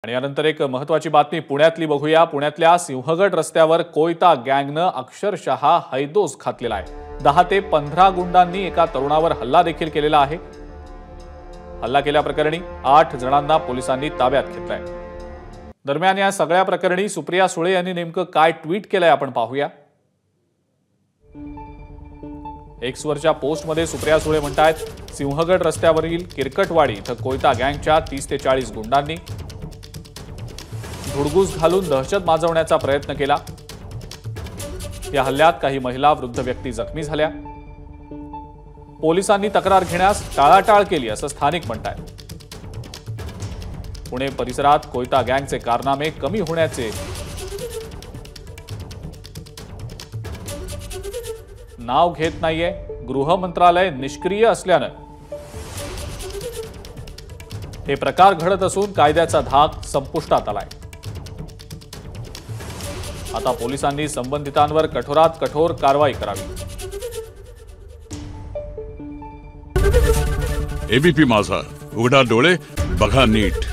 आणि यानंतर एक महत्त्वाची बातमी पुण्यातली बघूया। पुण्यातल्या सिंहगड रस्त्यावर कोयता गँगनं अक्षरशः हैदोस घातलेला आहे। 10 ते 15 गुंडांनी एका तरुणावर हल्ला देखील केलेला आहे। हल्ला केल्याप्रकरणी 8 जणांना पोलिसांनी ताब्यात घेतलंय। दरम्यान या सगळ्या प्रकरणी सुप्रिया सुळे यांनी नेमकं काय ट्विट केलंय आपण पाहूया। एक्सवरच्या पोस्टमध्ये सुप्रिया सुळे म्हणतात, सिंहगड रस्त्यावरील किरकटवाडी इथं कोयता गँगच्या 30 ते 40 गुंडांनी धुडगूस घालून दहशत माजवण्याचा प्रयत्न केला। या हल्ल्यात काही महिला वृद्ध व्यक्ती जखमी झाल्या। पोलिसांनी तक्रार घेण्यास टाळाटाळ केली असं स्थानिक म्हणतात। पुणे परिसरात कोयता गँगचे कारनामे कमी होण्याचे नाव घेत नाहीये। गृह मंत्रालय निष्क्रिय असल्यानं हे प्रकार घडत असून कायद्याचा धाक संपुष्टात आलाय। आता पोलिसांनी संबंधितांवर कठोरात कठोर कारवाई करावी। एबीपी माझा, उघडा डोळे बघा नीट।